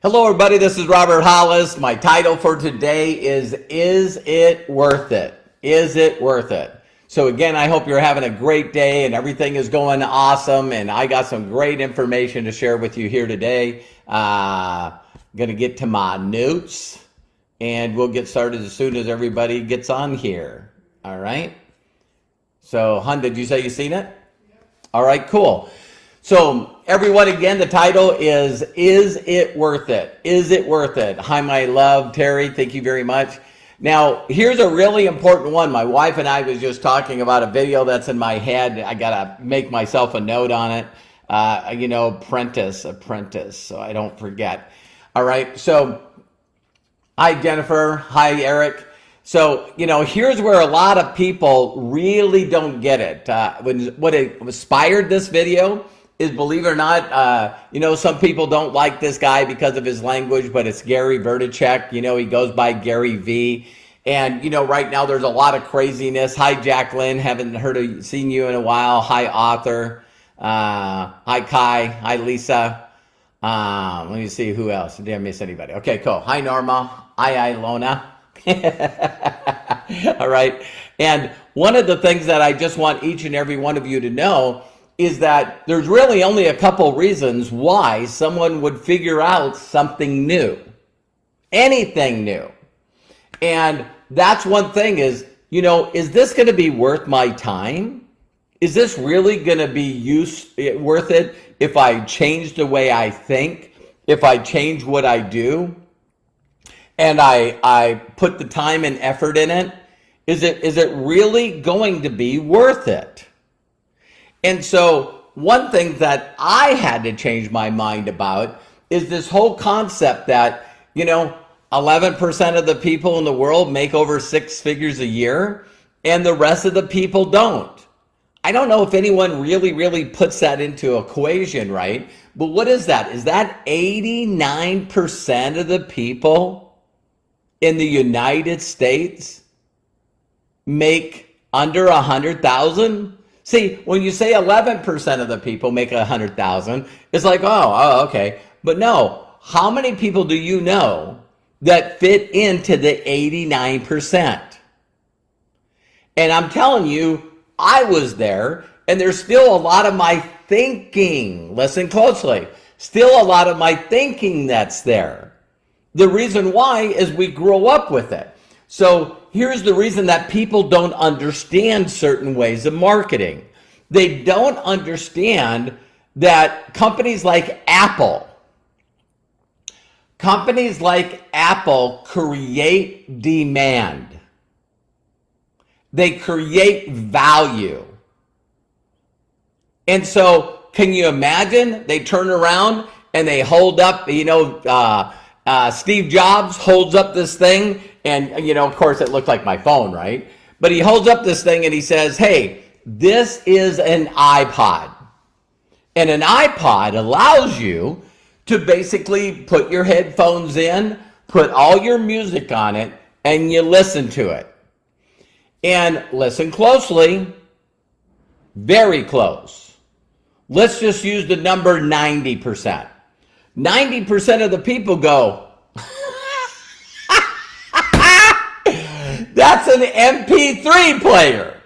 Hello, everybody. This is Robert Hollis. My title for today is It Worth It? Is it worth it? So again, I hope you're having a great day and everything is going awesome. And I got some great information to share with you here today. Going to get to my notes and we'll get started as soon as everybody gets on here. All right. So, Hun, did you say you seen it? All right, cool. So everyone, again, the title is It Worth It? Is it worth it? Hi, my love, Terry. Thank you very much. Now, here's a really important one. My wife and I was just talking about a video that's in my head. I got to make myself a note on it. Apprentice, so I don't forget. All right. So, hi, Jennifer. Hi, Eric. So, here's where a lot of people really don't get it. What inspired this video is, believe it or not, some people don't like this guy because of his language, but it's Gary Vaynerchuk. He goes by Gary V. And, right now there's a lot of craziness. Hi, Jacqueline. Haven't seen you in a while. Hi, Author. Hi, Kai. Hi, Lisa. Let me see who else. Did I miss anybody? Okay, cool. Hi, Norma. Hi, Ilona. All right. And one of the things that I just want each and every one of you to know is that there's really only a couple reasons why someone would figure out something new, anything new. And that's one thing is this going to be worth my time? Is this really going to be worth it if I change the way I think, if I change what I do, and I put the time and effort in it? Is it really going to be worth it? And so one thing that I had to change my mind about is this whole concept that, 11% of the people in the world make over 6 figures a year and the rest of the people don't. I don't know if anyone really puts that into equation, right? But what is that? Is that 89% of the people in the United States make under 100,000? See, when you say 11% of the people make 100,000, it's like, oh, okay. But no, how many people do you know that fit into the 89%? And I'm telling you, I was there, and there's still a lot of my thinking. Listen closely. Still a lot of my thinking that's there. The reason why is we grow up with it. So here's the reason that people don't understand certain ways of marketing. They don't understand that companies like Apple create demand. They create value. And so can you imagine they turn around and they hold up, Steve Jobs holds up this thing. And, of course, it looked like my phone, right? But he holds up this thing and he says, hey, this is an iPod. And an iPod allows you to basically put your headphones in, put all your music on it, and you listen to it. And listen closely, very close. Let's just use the number 90%. 90% of the people go, that's an MP3 player.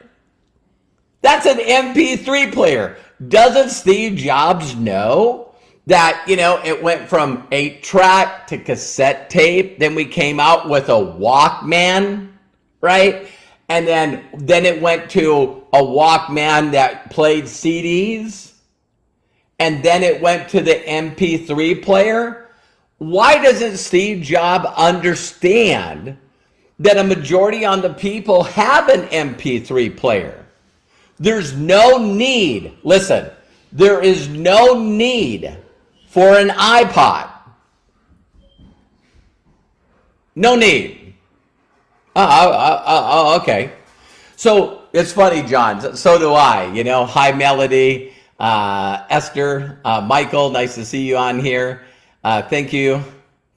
That's an MP3 player. Doesn't Steve Jobs know that, it went from 8-track to cassette tape. Then we came out with a Walkman, right? And then it went to a Walkman that played CDs. And then it went to the MP3 player. Why doesn't Steve Jobs understand that a majority of the people have an MP3 player? There's no need, listen, there is no need for an iPod. No need. Okay. So it's funny, John. So do I. Hi, Melody, Esther, Michael. Nice to see you on here. Thank you.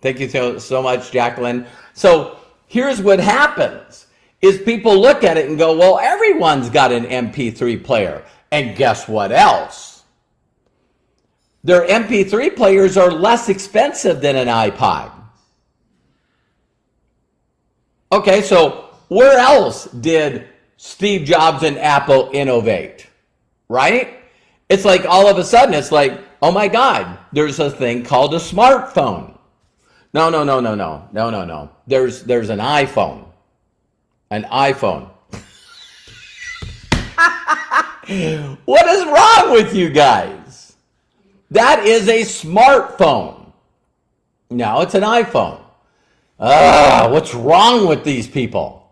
Thank you so much, Jacqueline. So here's what happens is people look at it and go, well, everyone's got an MP3 player. And guess what else? Their MP3 players are less expensive than an iPod. Okay, so where else did Steve Jobs and Apple innovate? Right? It's like all of a sudden, it's like, oh my God, there's a thing called a smartphone. No. There's an iPhone. An iPhone. What is wrong with you guys? That is a smartphone. No, it's an iPhone. What's wrong with these people?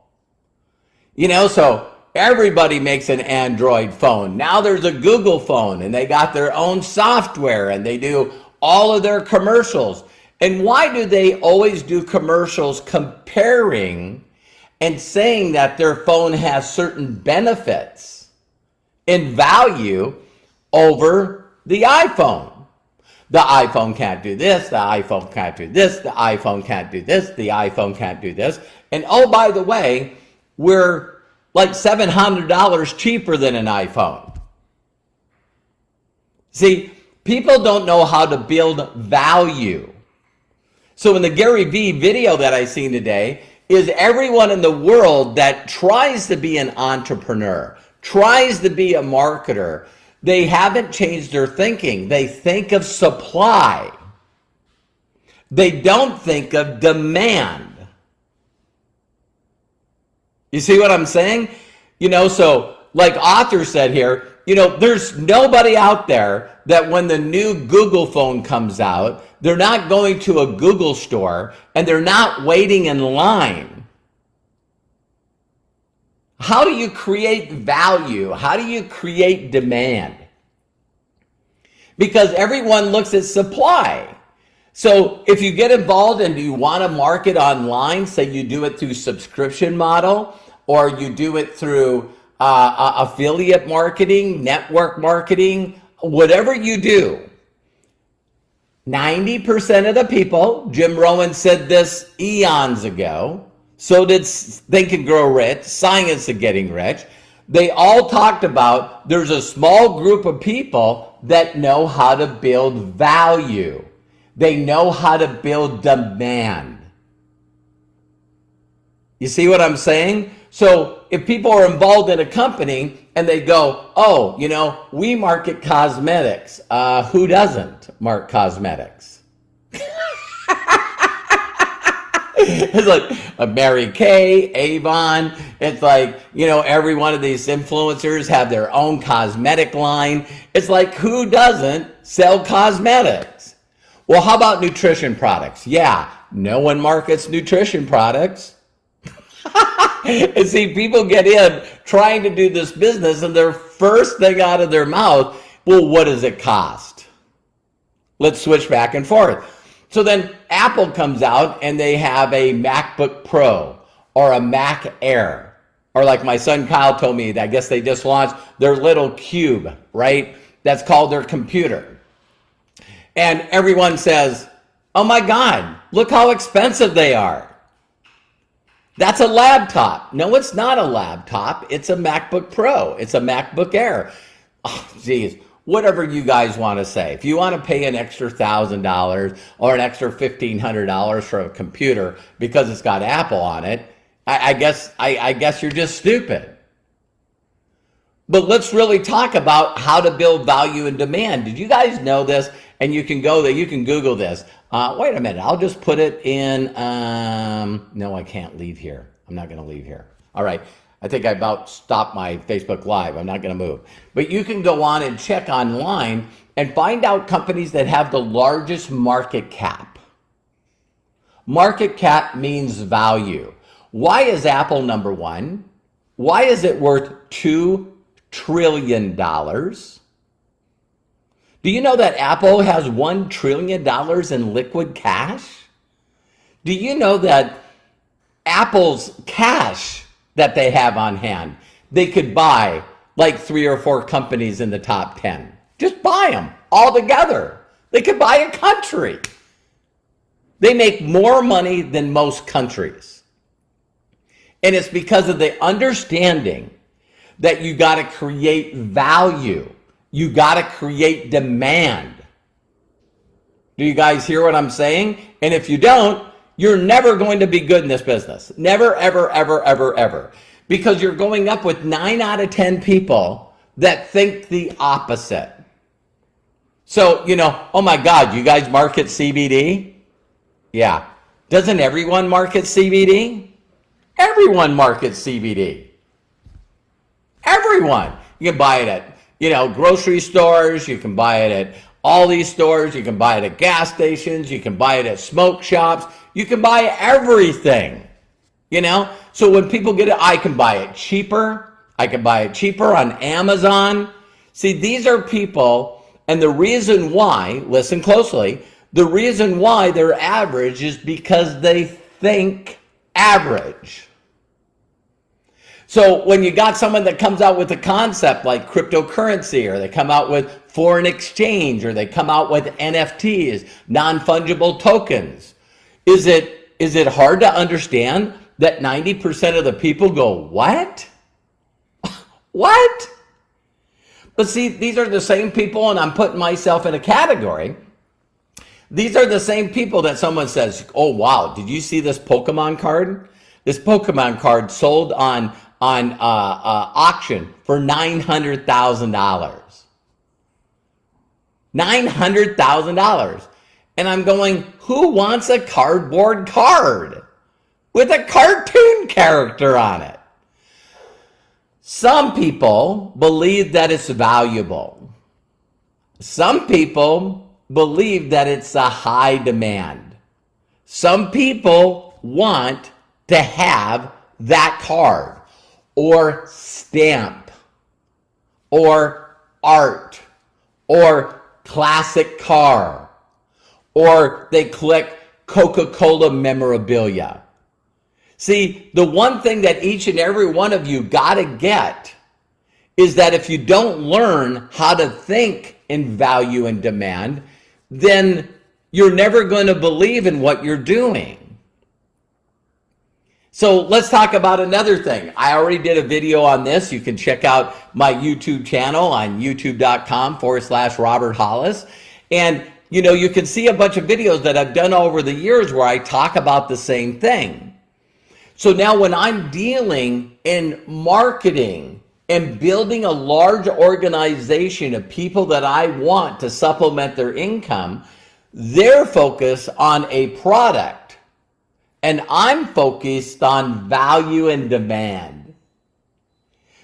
You know, so everybody makes an Android phone. Now there's a Google phone, and they got their own software, and they do all of their commercials. And why do they always do commercials comparing and saying that their phone has certain benefits in value over the iPhone? The iPhone can't do this, the iPhone can't do this, the iPhone can't do this, the iPhone can't do this. And oh, by the way, we're like $700 cheaper than an iPhone. See, people don't know how to build value. So in the Gary Vee video that I seen today, is everyone in the world that tries to be an entrepreneur, tries to be a marketer, they haven't changed their thinking. They think of supply. They don't think of demand. You see what I'm saying? You know, so like author said here, you know, there's nobody out there that when the new Google phone comes out, they're not going to a Google store and they're not waiting in line. How do you create value? How do you create demand? Because everyone looks at supply. So if you get involved and you want to market online, say you do it through subscription model, or you do it through affiliate marketing, network marketing, whatever you do, 90% of the people, Jim Rohn said this eons ago, so did Think and Grow Rich, Science of Getting Rich. They all talked about there's a small group of people that know how to build value. They know how to build demand. You see what I'm saying? So if people are involved in a company and they go, oh, you know, we market cosmetics. Who doesn't market cosmetics? It's like Mary Kay, Avon. It's like, you know, every one of these influencers have their own cosmetic line. It's like, who doesn't sell cosmetics? Well, how about nutrition products? Yeah, no one markets nutrition products. And see, people get in trying to do this business, and their first thing out of their mouth, well, what does it cost? Let's switch back and forth. So then Apple comes out and they have a MacBook Pro or a Mac Air. Or like my son Kyle told me, I guess they just launched their little cube, right? That's called their computer. And everyone says, oh my God, look how expensive they are. That's a laptop. No, it's not a laptop. It's a MacBook Pro. It's a MacBook Air. Oh, geez. Whatever you guys want to say. If you want to pay an extra $1,000 or an extra $1,500 for a computer because it's got Apple on it, I guess you're just stupid. But let's really talk about how to build value and demand. Did you guys know this? And you can go there. You can Google this. Wait a minute. I'll just put it in. No, I can't leave here. I'm not going to leave here. All right. I think I about stopped my Facebook Live. I'm not going to move. But you can go on and check online and find out companies that have the largest market cap. Market cap means value. Why is Apple number one? Why is it worth $2 trillion? Do you know that Apple has $1 trillion in liquid cash? Do you know that Apple's cash that they have on hand, they could buy like 3 or 4 companies in the top 10. Just buy them all together. They could buy a country. They make more money than most countries. And it's because of the understanding that you got to create value. You got to create demand. Do you guys hear what I'm saying? And if you don't, you're never going to be good in this business. Never, ever, ever, ever, ever. Because you're going up with 9 out of 10 people that think the opposite. So, oh my God, you guys market CBD? Yeah. Doesn't everyone market CBD? Everyone markets CBD. Everyone. You can buy it at, grocery stores. You can buy it at all these stores. You can buy it at gas stations. You can buy it at smoke shops. You can buy everything, So when people get it, I can buy it cheaper. I can buy it cheaper on Amazon. See, these are people, and the reason why, listen closely, the reason why they're average is because they think average. So when you got someone that comes out with a concept like cryptocurrency, or they come out with foreign exchange, or they come out with NFTs, non-fungible tokens, is it hard to understand that 90% of the people go, what? What? But see, these are the same people, and I'm putting myself in a category. These are the same people that someone says, oh, wow, did you see this Pokemon card? This Pokemon card sold on auction for $900,000. $900,000. And I'm going, who wants a cardboard card with a cartoon character on it? Some people believe that it's valuable. Some people believe that it's a high demand. Some people want to have that card, or stamp, or art, or classic car, or they collect Coca-Cola memorabilia. See, the one thing that each and every one of you got to get is that if you don't learn how to think in value and demand, then you're never going to believe in what you're doing. So let's talk about another thing. I already did a video on this. You can check out my YouTube channel on youtube.com/Robert Hollis. And, you can see a bunch of videos that I've done over the years where I talk about the same thing. So now when I'm dealing in marketing and building a large organization of people that I want to supplement their income, they're focused on a product. And I'm focused on value and demand.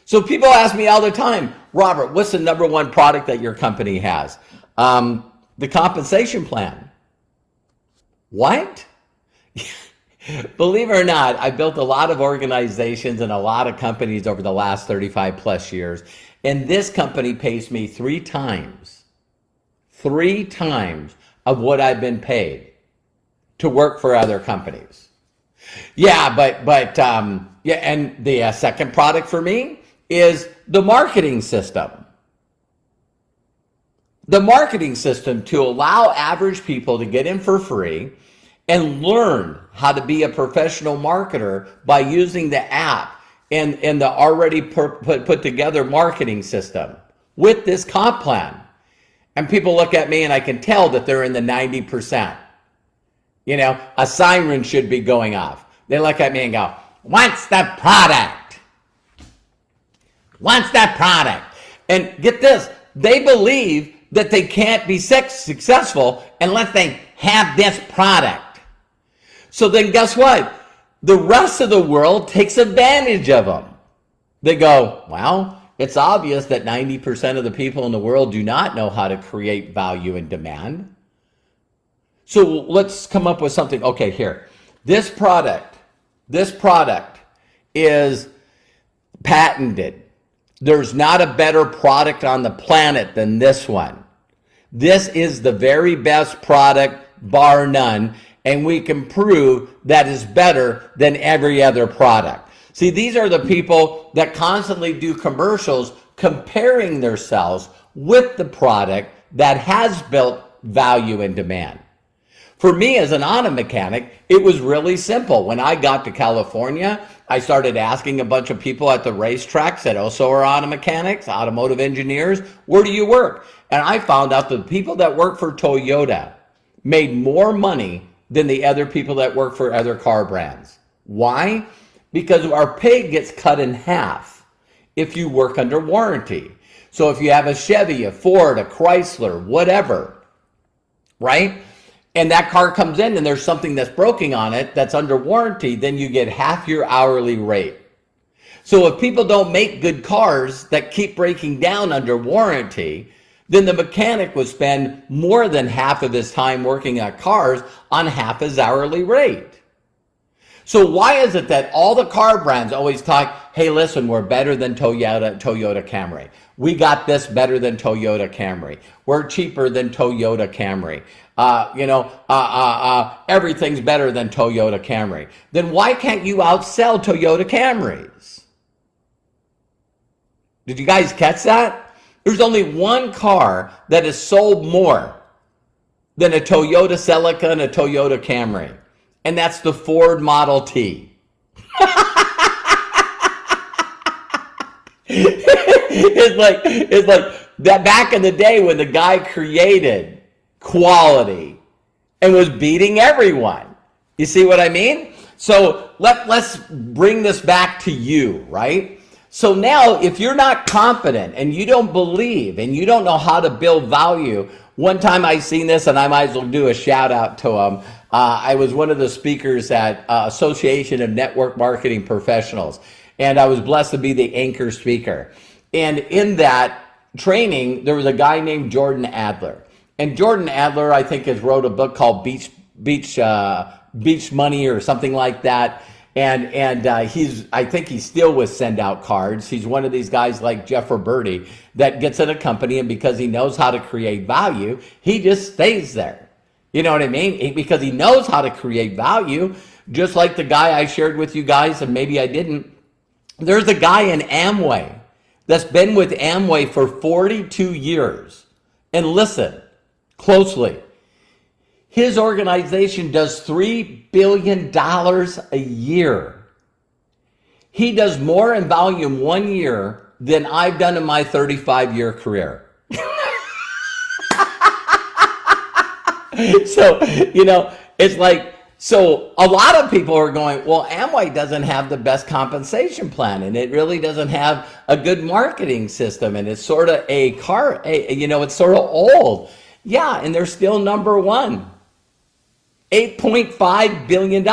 So people ask me all the time, Robert, what's the number one product that your company has? The compensation plan. What? Believe it or not, I built a lot of organizations and a lot of companies over the last 35 plus years. And this company pays me 3 times of what I've been paid to work for other companies. Yeah, but and the second product for me is the marketing system. The marketing system to allow average people to get in for free and learn how to be a professional marketer by using the app and the already put together marketing system with this comp plan. And people look at me and I can tell that they're in the 90%. A siren should be going off. They look at me and go, what's the product? What's that product? And get this, they believe that they can't be successful unless they have this product. So then guess what? The rest of the world takes advantage of them. They go, well, it's obvious that 90% of the people in the world do not know how to create value and demand. So let's come up with something. Okay, here. This product is patented. There's not a better product on the planet than this one. This is the very best product, bar none, and we can prove that is better than every other product. See, these are the people that constantly do commercials comparing themselves with the product that has built value and demand. For me as an auto mechanic, it was really simple. When I got to California, I started asking a bunch of people at the racetracks that also are auto mechanics, automotive engineers, where do you work? And I found out the people that work for Toyota made more money than the other people that work for other car brands. Why? Because our pay gets cut in half if you work under warranty. So if you have a Chevy, a Ford, a Chrysler, whatever, right? And that car comes in and there's something that's broken on it that's under warranty, then you get half your hourly rate. So if people don't make good cars that keep breaking down under warranty, then the mechanic would spend more than half of his time working on cars on half his hourly rate. So why is it that all the car brands always talk, hey, listen, we're better than Toyota Camry. We got this better than Toyota Camry. We're cheaper than Toyota Camry. Everything's better than Toyota Camry. Then why can't you outsell Toyota Camrys? Did you guys catch that? There's only one car that is sold more than a Toyota Celica and a Toyota Camry. And that's the Ford Model T. It's like that back in the day when the guy created quality and was beating everyone. You see what I mean? So let's bring this back to you, right? So now if you're not confident and you don't believe and you don't know how to build value, one time I seen this and I might as well do a shout out to him. I was one of the speakers at Association of Network Marketing Professionals, and I was blessed to be the anchor speaker. And in that training, there was a guy named Jordan Adler. And Jordan Adler, I think, has wrote a book called Beach Money or something like that. And I think he's still with Send Out Cards. He's one of these guys like Jeff Roberti that gets at a company, and because he knows how to create value, he just stays there. You know what I mean? Because he knows how to create value, just like the guy I shared with you guys, and maybe I didn't. There's a guy in Amway that's been with Amway for 42 years. And listen closely. His organization does $3 billion a year. He does more in volume 1 year than I've done in my 35-year career. So, it's like, so a lot of people are going, well, Amway doesn't have the best compensation plan, and it really doesn't have a good marketing system, and it's sort of it's sort of old. Yeah, and they're still number one. $8.5 billion.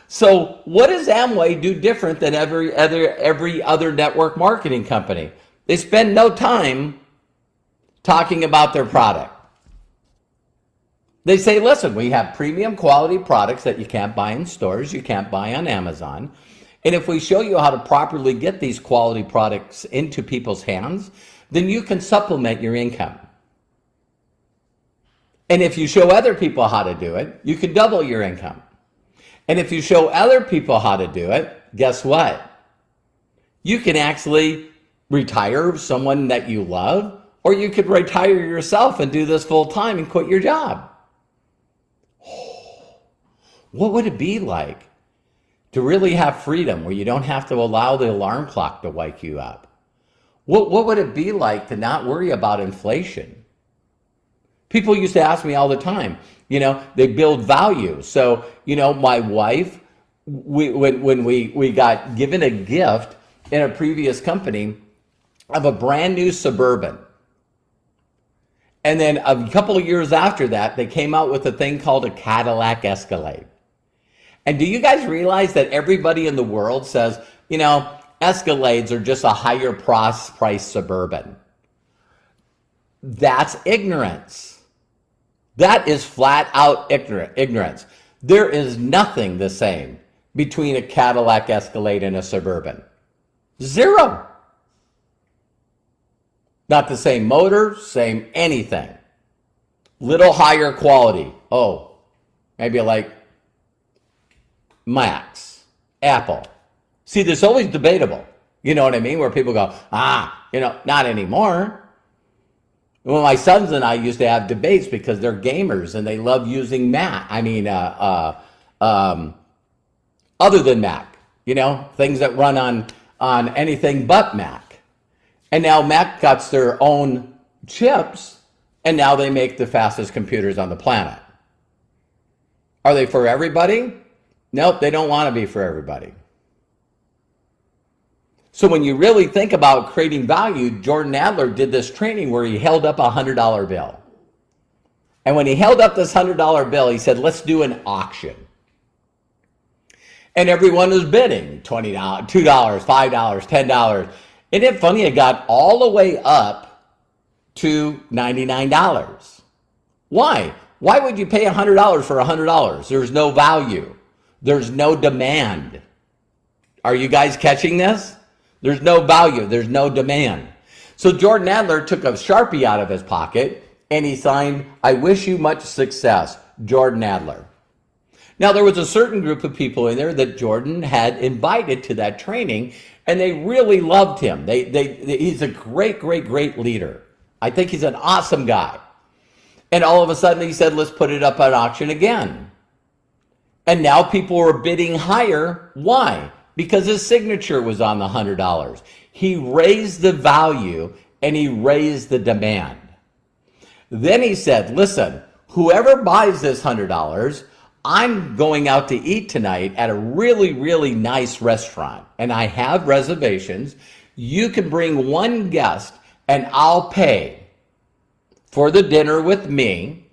So what does Amway do different than every other network marketing company? They spend no time talking about their product. They say, listen, we have premium quality products that you can't buy in stores, you can't buy on Amazon. And if we show you how to properly get these quality products into people's hands, then you can supplement your income. And if you show other people how to do it, you can double your income. And if you show other people how to do it, guess what? You can actually retire someone that you love, or you could retire yourself and do this full time and quit your job. What would it be like to really have freedom where you don't have to allow the alarm clock to wake you up? What would it be like to not worry about inflation? People used to ask me all the time, they build value. So, my wife, when we got given a gift in a previous company of a brand new Suburban. And then a couple of years after that, they came out with a thing called a Cadillac Escalade. And do you guys realize that everybody in the world says, Escalades are just a higher price Suburban? That's ignorance. That is flat out ignorance. There is nothing the same between a Cadillac Escalade and a Suburban. Zero. Not the same motor, same anything. Little higher quality. Oh, maybe like Max, Apple. See, there's always debatable. You know what I mean? Where people go, not anymore. Well, my sons and I used to have debates because they're gamers and they love using Mac. Other than Mac, things that run on anything but Mac. And now Mac got their own chips, and now they make the fastest computers on the planet. Are they for everybody? Nope, they don't want to be for everybody. So when you really think about creating value, Jordan Adler did this training where he held up a $100 bill. And when he held up this $100 bill, he said, let's do an auction. And everyone was bidding $20, $2, $5, $10. Isn't it funny? It got all the way up to $99. Why? Why would you pay $100 for $100? There's no value. There's no demand. Are you guys catching this? There's no value. There's no demand. So Jordan Adler took a Sharpie out of his pocket and he signed, I wish you much success, Jordan Adler. Now, there was a certain group of people in there that Jordan had invited to that training, and they really loved him. He's a great, great, great leader. I think he's an awesome guy. And all of a sudden he said, let's put it up at auction again. And now people were bidding higher. Why? Because his signature was on the $100. He raised the value and he raised the demand. Then he said, listen, whoever buys this $100, I'm going out to eat tonight at a really, really nice restaurant. And I have reservations. You can bring one guest and I'll pay for the dinner with me.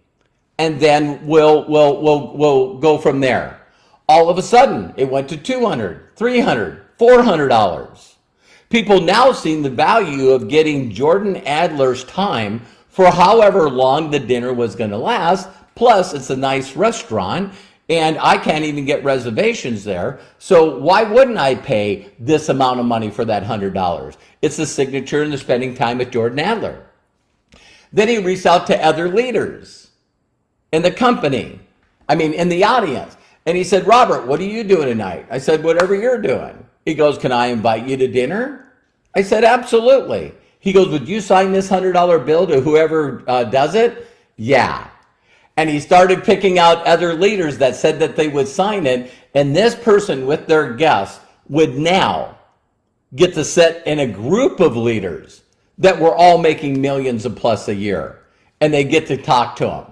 And then we'll go from there. All of a sudden, it went to $200, $300, $400. People now seeing the value of getting Jordan Adler's time for however long the dinner was going to last. Plus, it's a nice restaurant, and I can't even get reservations there. So why wouldn't I pay this amount of money for that $100? It's the signature and the spending time with Jordan Adler. Then he reached out to other leaders in the company, in the audience. And he said, Robert, what are you doing tonight? I said, whatever you're doing. He goes, can I invite you to dinner? I said, absolutely. He goes, would you sign this $100 bill to whoever does it? Yeah. And he started picking out other leaders that said that they would sign it. And this person with their guests would now get to sit in a group of leaders that were all making millions of plus a year. And they get to talk to them.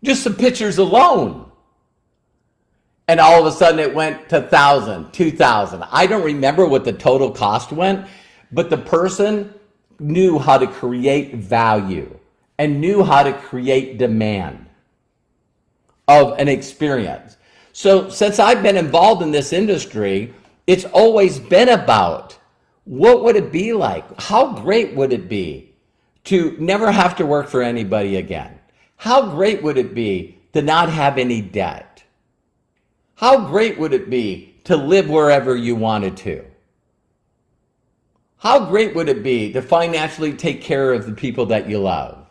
Just the pictures alone. And all of a sudden it went to 1,000, 2,000. I don't remember what the total cost went, but the person knew how to create value and knew how to create demand of an experience. So since I've been involved in this industry, it's always been about what would it be like? How great would it be to never have to work for anybody again? How great would it be to not have any debt? How great would it be to live wherever you wanted to? How great would it be to financially take care of the people that you love?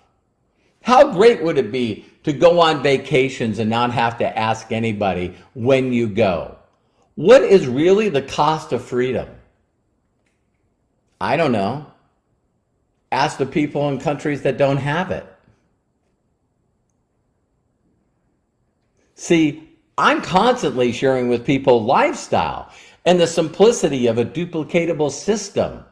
How great would it be to go on vacations and not have to ask anybody when you go? What is really the cost of freedom? I don't know. Ask the people in countries that don't have it. See, I'm constantly sharing with people lifestyle and the simplicity of a duplicatable system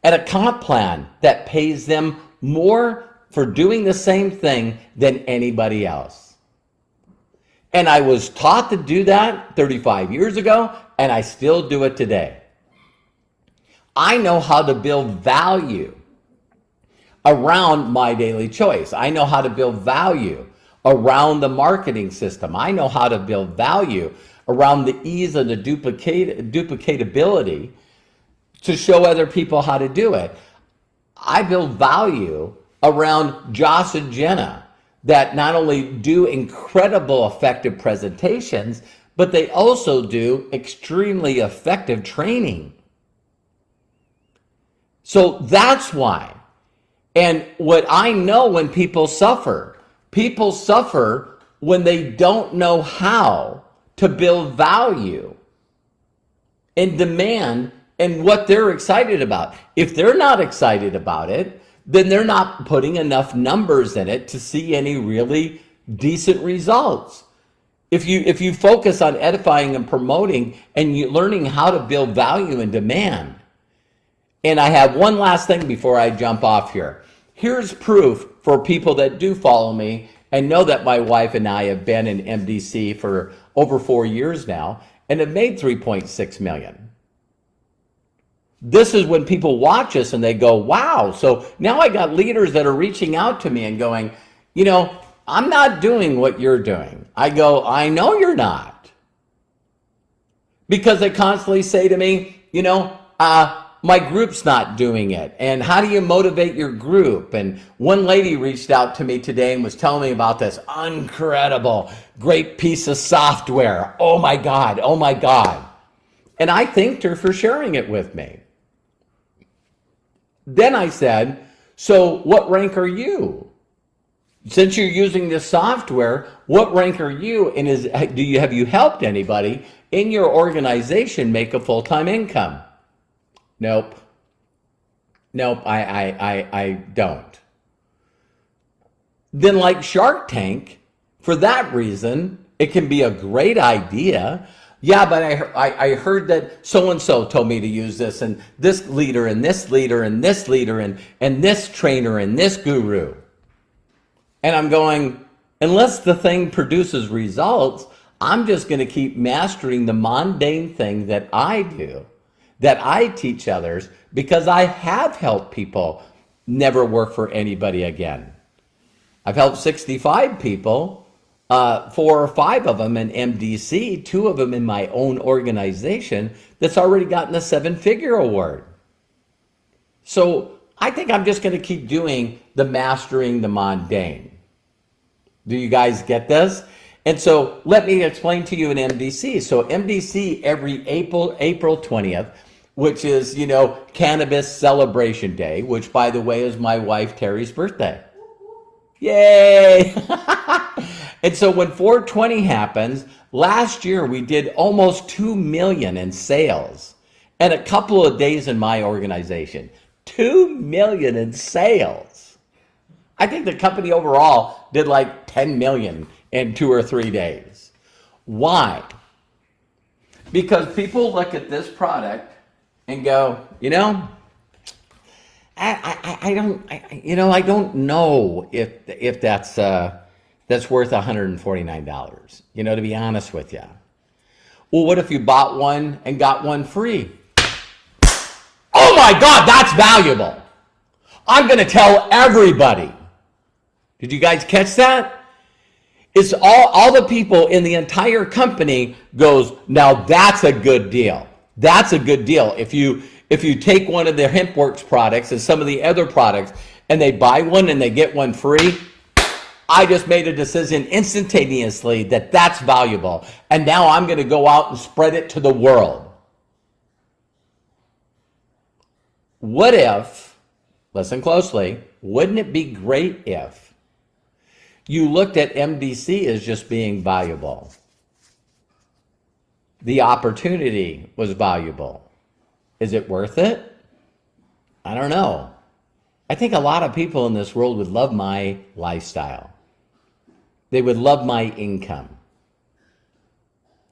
and a comp plan that pays them more for doing the same thing than anybody else. And I was taught to do that 35 years ago, and I still do it today. I know how to build value around my daily choice. I know how to build value around the marketing system. I know how to build value around the ease of the duplicatability to show other people how to do it. I build value around Josh and Jenna that not only do incredible effective presentations, but they also do extremely effective training. So that's why. And what I know when people suffer when they don't know how to build value and demand and what they're excited about. If they're not excited about it, then they're not putting enough numbers in it to see any really decent results. If you focus on edifying and promoting and you learning how to build value and demand. And I have one last thing before I jump off here. Here's proof for people that do follow me and know that my wife and I have been in MDC for over 4 years now and have made 3.6 million. This is when people watch us and they go, wow. So now I got leaders that are reaching out to me and going, you know, I'm not doing what you're doing. I go, I know you're not. Because they constantly say to me, you know, my group's not doing it. And how do you motivate your group? And one lady reached out to me today and was telling me about this incredible, great piece of software. Oh my God, oh my God. And I thanked her for sharing it with me. Then I said, so what rank are you? Since you're using this software, what rank are you? And have you helped anybody in your organization make a full-time income? Nope. I don't. Then like Shark Tank, for that reason, it can be a great idea. Yeah, but I heard that so-and-so told me to use this, and this leader, and this leader, and this leader, and this trainer, and this guru. And I'm going, unless the thing produces results, I'm just going to keep mastering the mundane thing that I do, that I teach others, because I have helped people never work for anybody again. I've helped 65 people, 4 or 5 of them in MDC, 2 of them in my own organization that's already gotten a 7-figure award. So I think I'm just going to keep doing the mastering the mundane. Do you guys get this? And so let me explain to you in MDC. So MDC every April 20th, which is, you know, Cannabis Celebration Day, which by the way is my wife Terry's birthday. Yay! And so when 420 happens, last year we did almost 2 million in sales and a couple of days in my organization. 2 million in sales. I think the company overall did like 10 million in 2 or 3 days. Why? Because people look at this product and go, you know, I don't know if that's worth $149. You know, to be honest with you. Well, what if you bought one and got one free? Oh my God, that's valuable. I'm going to tell everybody. Did you guys catch that? It's all the people in the entire company goes, now that's a good deal. That's a good deal. If you take one of their HempWorks products and some of the other products and they buy one and they get one free, I just made a decision instantaneously that that's valuable. And now I'm going to go out and spread it to the world. What if, listen closely, wouldn't it be great if you looked at MDC as just being valuable? The opportunity was valuable. Is it worth it? I don't know. I think a lot of people in this world would love my lifestyle. They would love my income.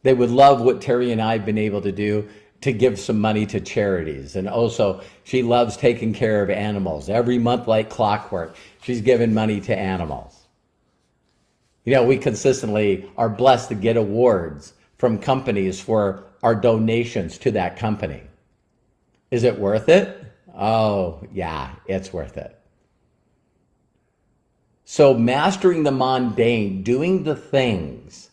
They would love what Terry and I have been able to do to give some money to charities. And also, she loves taking care of animals. Every month, like clockwork, she's giving money to animals. You know, we consistently are blessed to get awards from companies for our donations to that company. Is it worth it? Oh, yeah, it's worth it. So mastering the mundane, doing the things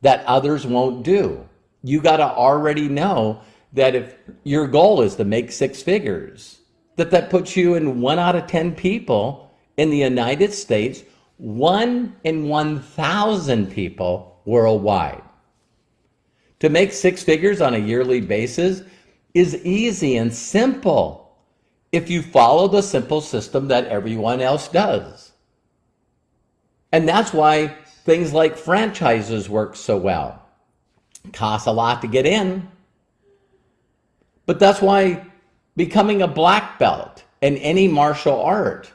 that others won't do. You got to already know that if your goal is to make 6 figures, that puts you in 1 out of 10 people in the United States, 1 in 1,000 people worldwide. To make 6 figures on a yearly basis is easy and simple if you follow the simple system that everyone else does. And that's why things like franchises work so well. It costs a lot to get in. But that's why becoming a black belt in any martial art,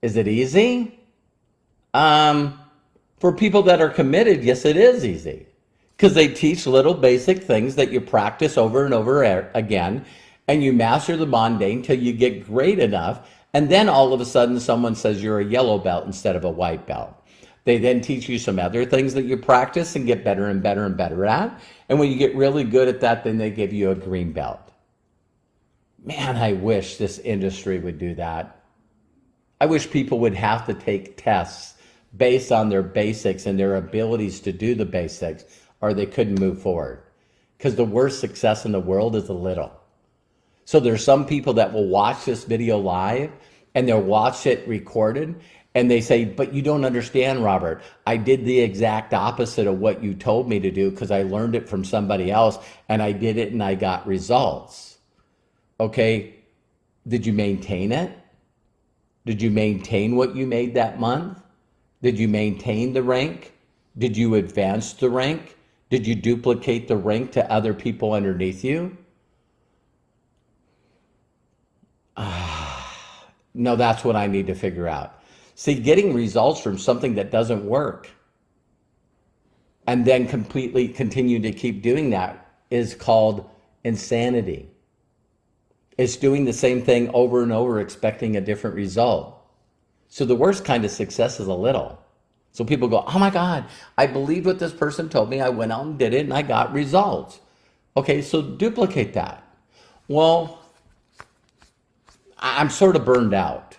is it easy? For people that are committed, yes, it is easy. Because they teach little basic things that you practice over and over again, and you master the mundane till you get great enough, And then all of a sudden someone says you're a yellow belt instead of a white belt. They then teach you some other things that you practice and get better and better and better at. And when you get really good at that, then they give you a green belt. Man, I wish this industry would do that. I wish people would have to take tests based on their basics and their abilities to do the basics, or they couldn't move forward. Because the worst success in the world is a little. So there's some people that will watch this video live and they'll watch it recorded and they say, but you don't understand, Robert. I did the exact opposite of what you told me to do because I learned it from somebody else and I did it and I got results. Okay, did you maintain it? Did you maintain what you made that month? Did you maintain the rank? Did you advance the rank? Did you duplicate the rank to other people underneath you? No, that's what I need to figure out. See, getting results from something that doesn't work and then completely continue to keep doing that is called insanity. It's doing the same thing over and over, expecting a different result. So the worst kind of success is a little. So people go, oh my God, I believed what this person told me. I went out and did it and I got results. Okay, so duplicate that. Well, I'm sort of burned out.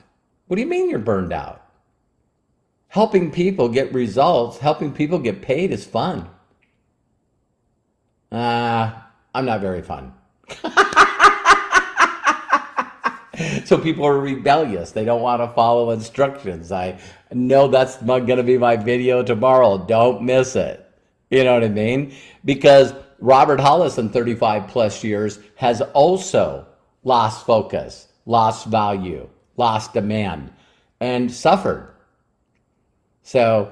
What do you mean you're burned out? Helping people get results, helping people get paid is fun. I'm not very fun. So people are rebellious. They don't want to follow instructions. I know that's going to be my video tomorrow. Don't miss it. You know what I mean? Because Robert Hollis in 35 plus years has also lost focus, lost value, lost demand, and suffered. So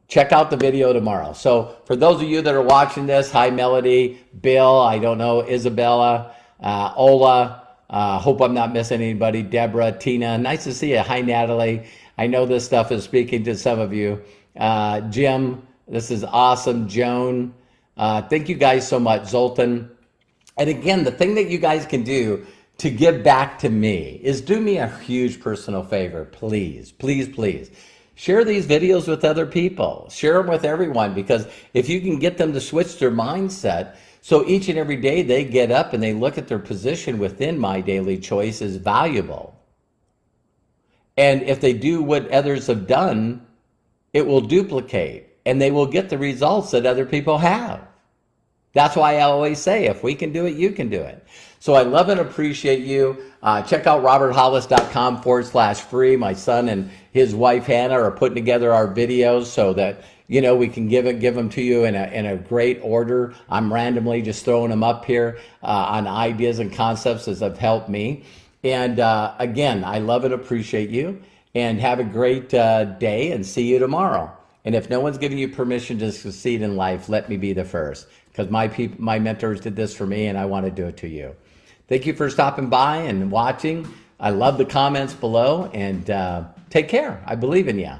check out the video tomorrow. So for those of you that are watching this, hi Melody, Bill, I don't know, Isabella, Ola, hope I'm not missing anybody, Deborah, Tina, nice to see you. Hi Natalie, I know this stuff is speaking to some of you. Jim, this is awesome. Joan, thank you guys so much. Zoltan. And again, the thing that you guys can do to give back to me is do me a huge personal favor, please, please, please. Share these videos with other people. Share them with everyone, because if you can get them to switch their mindset, so each and every day they get up and they look at their position within My Daily Choice as valuable. And if they do what others have done, it will duplicate and they will get the results that other people have. That's why I always say, if we can do it, you can do it. So I love and appreciate you. Check out roberthollis.com/free. My son and his wife, Hannah, are putting together our videos so that, you know, we can give them to you in a great order. I'm randomly just throwing them up here on ideas and concepts as have helped me. And again, I love and appreciate you, and have a great day, and see you tomorrow. And if no one's giving you permission to succeed in life, let me be the first, because my mentors did this for me, and I want to do it to you. Thank you for stopping by and watching. I love the comments below, and take care. I believe in you.